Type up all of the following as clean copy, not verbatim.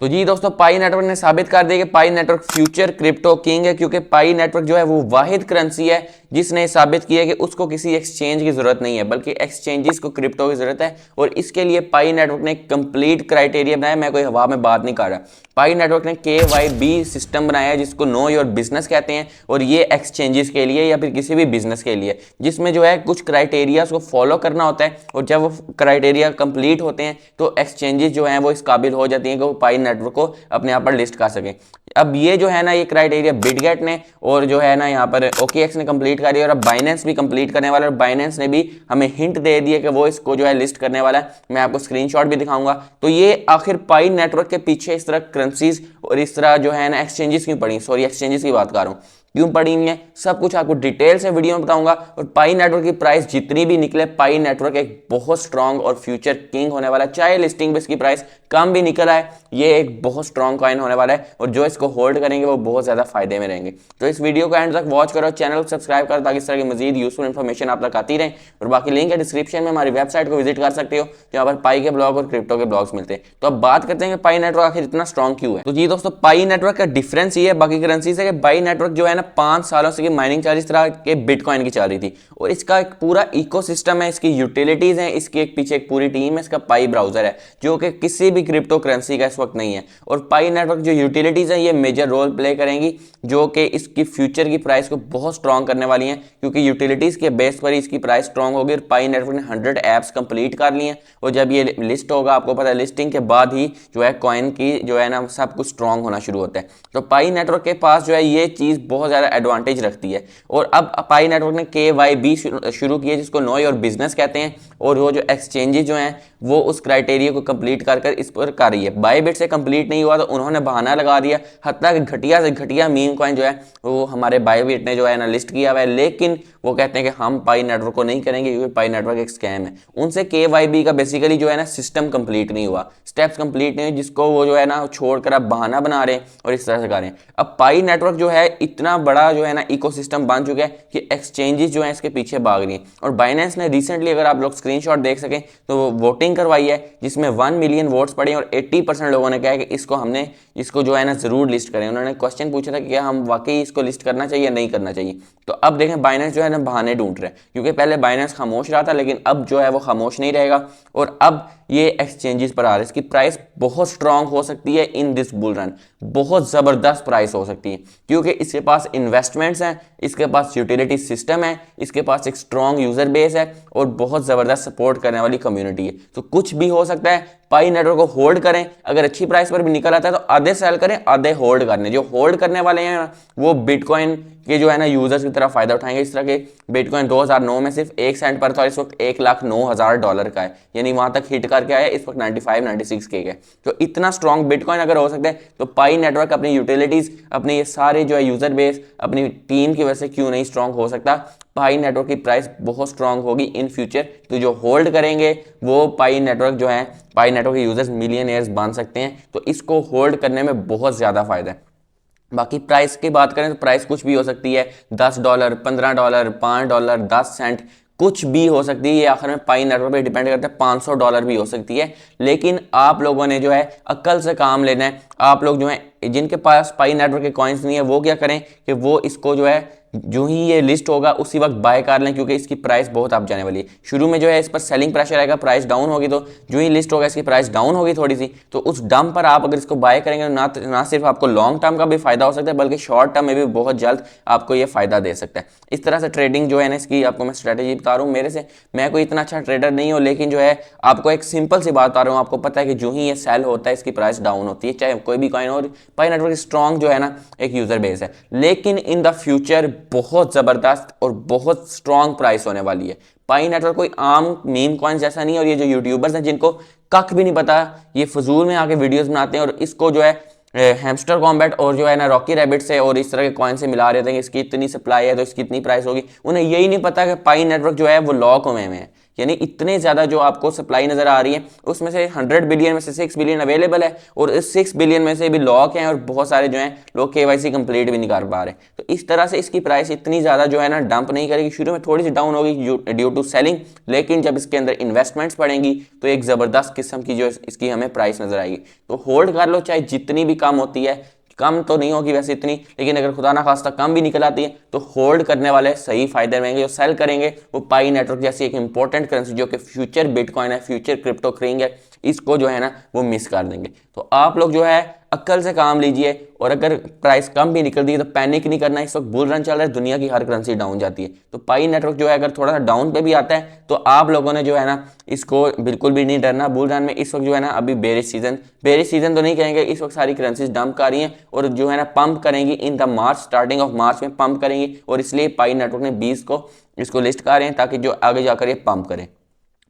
तो जी दोस्तों, पाई नेटवर्क ने साबित कर दिया कि पाई नेटवर्क फ्यूचर क्रिप्टो किंग है, क्योंकि पाई नेटवर्क जो है वो वाहिद करेंसी है जिसने साबित किया कि उसको किसी एक्सचेंज की जरूरत नहीं है, बल्कि एक्सचेंजेस को क्रिप्टो की जरूरत है। और इसके लिए पाई नेटवर्क ने कंप्लीट क्राइटेरिया बनाया। मैं कोई हवा में बात नहीं कर रहा। पाई नेटवर्क ने KYB सिस्टम बनाया है जिसको नो योर बिजनेस कहते हैं, और ये एक्सचेंजेस के लिए या फिर किसी भी बिजनेस के लिए, जिसमें जो है कुछ क्राइटेरिया को फॉलो करना होता है। और जब वो क्राइटेरिया कंप्लीट होते हैं तो एक्सचेंजेस जो हैं वो इस काबिल हो जाती हैं कि वो पाई नेटवर्क को अपने आप पर लिस्ट कर सकें। अब ये जो है ना, ये क्राइटेरिया बिटगेट ने और जो है ना यहाँ पर OKX ने कंप्लीट कर दिया, और अब बाइनेंस भी कंप्लीट करने वाला है। और बाइनेंस ने भी हमें हिंट दे दिया कि वो इसको जो है लिस्ट करने वाला है। मैं आपको स्क्रीनशॉट भी दिखाऊंगा। तो ये आखिर पाई नेटवर्क के पीछे इस तरह करेंसीज और इस तरह जो है ना एक्सचेंजेस क्यों पड़ी, सॉरी एक्सचेंजेस की बात कर रहा हूँ, क्यों पड़ी हुई है, सब कुछ आपको डिटेल से वीडियो में बताऊंगा। और पाई नेटवर्क की प्राइस जितनी भी निकले, पाई नेटवर्क एक बहुत स्ट्रांग और फ्यूचर किंग होने वाला है। चाहे लिस्टिंग पे इसकी प्राइस कम भी निकल आए, ये एक बहुत स्ट्रांग कॉइन होने वाला है, और जो इसको होल्ड करेंगे वो बहुत ज्यादा फायदे में रहेंगे। तो इस वीडियो को एंड तक वॉच करो, चैनल को सब्सक्राइब करो ताकि इस तरह की मजीद यूजफुल इन्फॉर्मेशन आप तक आती रहे। और बाकी लिंक है डिस्क्रिप्शन में, हमारी वेबसाइट को विजिट कर सकते हो जहाँ पर पाई के ब्लॉग और क्रिप्टो के ब्लॉग्स मिलते हैं। तो अब बात करते हैं कि पाई नेटवर्क आखिर इतना स्ट्रांग क्यों है। तो जी दोस्तों, पाई नेटवर्क का डिफरेंस ये है बाकी करेंसी से कि पाई नेटवर्क जो है ना 5 सालों से की माइनिंग चार्ज इस तरह के बिटकॉइन की चल रही थी, और इसका एक पूरा इकोसिस्टम है, इसकी यूटिलिटीज हैं, इसकी एक पीछे एक पूरी टीम है। इसका पाई ब्राउजर है जो कि किसी भी क्रिप्टो करेंसी का इस वक्त नहीं है। और पाई नेटवर्क जो यूटिलिटीज है ये मेजर रोल प्ले करेंगी, जो कि इसकी फ्यूचर की प्राइस को बहुत स्ट्रांग करने वाली हैं, क्योंकि यूटिलिटीज के बेस पर ही इसकी प्राइस स्ट्रांग होगी। और पाई नेटवर्क ने 100 एप्स कंप्लीट कर ली हैं, और जब ये लिस्ट होगा, आपको पता है लिस्टिंग के बाद ही जो है कॉइन की जो है ना सब कुछ स्ट्रांग होना शुरू होता है। तो पाई नेटवर्क के पास जो है ये चीज बहुत ज्यादा एडवांटेज रखती है। और अब पाई नेटवर्क ने KYB शुरू की है जिसको नो योर बिजनेस कहते हैं, और वो जो एक्सचेंजेस जो हैं वो उस क्राइटेरिया को कंप्लीट कर इस पर कर रही है। बायबिट से कंप्लीट नहीं हुआ तो उन्होंने बहाना लगा दिया, हत्ता कि घटिया से घटिया मीम कॉइन जो है वो हमारे बायबिट ने जो है ना लिस्ट किया हुआ है, लेकिन वो कहते हैं कि हम पाई नेटवर्क को नहीं करेंगे क्योंकि पाई नेटवर्क एक स्कैम है। उनसे KYB का बेसिकली जो है ना सिस्टम कंप्लीट नहीं हुआ, स्टेप्स कंप्लीट नहीं हुए, जिसको वो जो है ना छोड़कर अब बहाना बना रहे हैं और इस तरह से कर रहे हैं। अब पाई नेटवर्क जो है इतना बड़ा जो है ना इकोसिस्टम बन चुका है कि एक्सचेंजेस जो है इसके पीछे भाग रही हैं। और बाइनेंस ने रिसेंटली, अगर आप लोग स्क्रीनशॉट देख सकें, तो वोटिंग करवाई है जिसमें 1 मिलियन वोट्स पड़े, और 80% लोगों ने कहा है कि इसको जो है ना जरूर लिस्ट करें। उन्होंने क्वेश्चन पूछा था कि क्या हम वाकई इसको लिस्ट करना चाहिए या नहीं करना चाहिए। तो अब देखें बाइनेंस जो है ना बहाने ढूंढ रहे हैं, क्योंकि पहले बाइनेंस खामोश रहा था, लेकिन अब जो है वो खामोश नहीं रहेगा, और अब ये एक्सचेंजेस पर आ रहा है। इसकी प्राइस बहुत स्ट्रांग हो सकती है इन दिस बुल रन, बहुत जबरदस्त प्राइस हो सकती है, क्योंकि इसके पास इन्वेस्टमेंट्स हैं, इसके पास यूटिलिटी सिस्टम है, इसके पास एक स्ट्रांग यूजर बेस है, और बहुत जबरदस्त सपोर्ट करने वाली कम्युनिटी है। तो कुछ भी हो सकता है। पाई नेटवर्क को होल्ड करें, अगर अच्छी प्राइस पर भी निकल आता है तो आधे सेल करें, आधे होल्ड करने। जो होल्ड करने वाले हैं वो बिटकॉइन के जो है ना यूजर्स की तरफ फायदा उठाएंगे। इस तरह के बिटकॉइन 2009 में सिर्फ 1 सेंट पर था, और इस वक्त $1,09,000 का है, यानी वहां तक हिट करके आया, इस वक्त 95-96 के है। तो इतना स्ट्रॉन्ग बिटकॉइन अगर हो सकता है तो पाई नेटवर्क अपनी यूटिलिटीज, अपने ये सारे जो है यूजर बेस, अपनी टीम की वजह से क्यों नहीं स्ट्रॉन्ग हो सकता। पाई नेटवर्क की प्राइस बहुत स्ट्रांग होगी इन फ्यूचर। तो जो होल्ड करेंगे वो पाई नेटवर्क जो है, पाई नेटवर्क के यूजर्स मिलियनेयर्स बन सकते हैं। तो इसको होल्ड करने में बहुत ज्यादा फायदा है। बाकी प्राइस की बात करें तो प्राइस कुछ भी हो सकती है, $10, $15, $5, 10 सेंट, कुछ भी हो सकती है। ये आखिर में पाई नेटवर्क पे डिपेंड करता है, $500 भी हो सकती है। लेकिन आप लोगों ने जो है अक्ल से काम लेना है। आप लोग जो है जिनके पास पाई नेटवर्क के कॉइन्स नहीं है वो क्या करें कि वो इसको जो है जो ही ये लिस्ट होगा उसी वक्त बाय कर लें, क्योंकि इसकी प्राइस बहुत अप जाने वाली है। शुरू में जो है इस पर सेलिंग प्रेशर आएगा, प्राइस डाउन होगी, तो जो ही लिस्ट होगा इसकी प्राइस डाउन होगी थोड़ी सी, तो उस डम पर आप अगर इसको बाय करेंगे तो ना सिर्फ आपको लॉन्ग टर्म का भी फायदा हो सकता है, बल्कि शॉर्ट टर्म में भी बहुत जल्द आपको ये फायदा दे सकता है। इस तरह से ट्रेडिंग जो है ना, इसकी आपको मैं स्ट्रेटेजी बता रहा हूँ। मेरे से मैं कोई इतना अच्छा ट्रेडर नहीं हूँ, लेकिन जो है आपको एक सिंपल सी बात बता रहा हूँ। आपको पता है कि जो ही ये सेल होता है इसकी प्राइस डाउन होती है, चाहे कोई भी कॉइन हो। पाई नेटवर्क स्ट्रॉन्ग जो है ना एक यूजर बेस है, लेकिन इन द फ्यूचर बहुत जबरदस्त और बहुत स्ट्रॉन्ग प्राइस होने वाली है। पाई नेटवर्क कोई आम मीम कॉइन जैसा नहीं है। और ये जो यूट्यूबर्स हैं जिनको कख भी नहीं पता, ये फजूल में आके वीडियोस बनाते हैं और इसको जो है हैमस्टर कॉम्बैट और जो है ना रॉकी रैबिट से और इस तरह के कॉइन से मिला रहे थे कि इसकी इतनी सप्लाई है तो इसकी इतनी प्राइस होगी। उन्हें यही नहीं पता कि पाई नेटवर्क जो है वो लॉक हुए में है, यानी इतने ज़्यादा जो आपको सप्लाई नज़र आ रही है, उसमें से 100 बिलियन में से 6 बिलियन अवेलेबल है और इस 6 बिलियन में से भी लॉक हैं और बहुत सारे जो हैं लोग KYC कंप्लीट भी नहीं कर पा रहे। तो इस तरह से इसकी प्राइस इतनी ज़्यादा जो है ना डंप नहीं करेगी, शुरू में थोड़ी सी डाउन होगी ड्यू टू सेलिंग, लेकिन जब इसके अंदर इन्वेस्टमेंट्स पड़ेंगी तो एक ज़बरदस्त किस्म की जो इसकी हमें प्राइस नज़र आएगी। तो होल्ड कर लो, चाहे जितनी भी कम होती है, कम तो नहीं होगी वैसे इतनी, लेकिन अगर खुदा ना खास्ता कम भी निकल आती है तो होल्ड करने वाले सही फायदे रहेंगे। जो सेल करेंगे वो पाई नेटवर्क जैसी एक इंपॉर्टेंट करेंसी जो कि फ्यूचर बिटकॉइन है, फ्यूचर क्रिप्टो करेंगे, इसको जो है ना वो मिस कर देंगे। तो आप लोग जो है अक्ल से काम लीजिए, और अगर प्राइस कम भी निकलती है तो पैनिक नहीं करना। इस वक्त बुल रन चल रहा है, दुनिया की हर करेंसी डाउन जाती है, तो पाई नेटवर्क जो है अगर थोड़ा सा डाउन पे भी आता है तो आप लोगों ने जो है ना इसको बिल्कुल भी नहीं डरना। बुल रन में इस वक्त जो है ना अभी बेरिश सीजन तो नहीं कहेंगे, इस वक्त सारी करेंसीज डंप कर रही हैं और जो है ना पंप करेंगी in the March, starting of March में पंप करेंगी, और इसलिए पाई नेटवर्क ने 20 को इसको लिस्ट कर रहे हैं ताकि जो आगे जाकर ये पंप करें।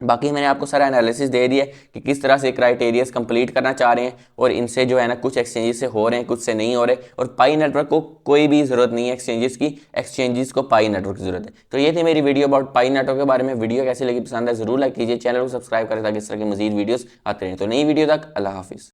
बाकी मैंने आपको सारा एनालिसिस दे दिया है कि किस तरह से क्राइटेरियाज कंप्लीट करना चाह रहे हैं, और इनसे जो है ना कुछ एक्सचेंजेस से हो रहे हैं, कुछ से नहीं हो रहे, और पाई नेटवर्क को कोई भी ज़रूरत नहीं है एक्सचेंजेस की, एक्सचेंजेस को पाई नेटवर्क की ज़रूरत है। तो ये थी मेरी वीडियो अबाउट पाई नेटवर्क के बारे में। वीडियो कैसी लगी, पसंद है ज़रूर लाइक कीजिए, चैनल को सब्सक्राइब करें ताकि इस तरह की मजीद वीडियोज़ आते रहें। तो नई वीडियो तक अल्लाह हाफिज़।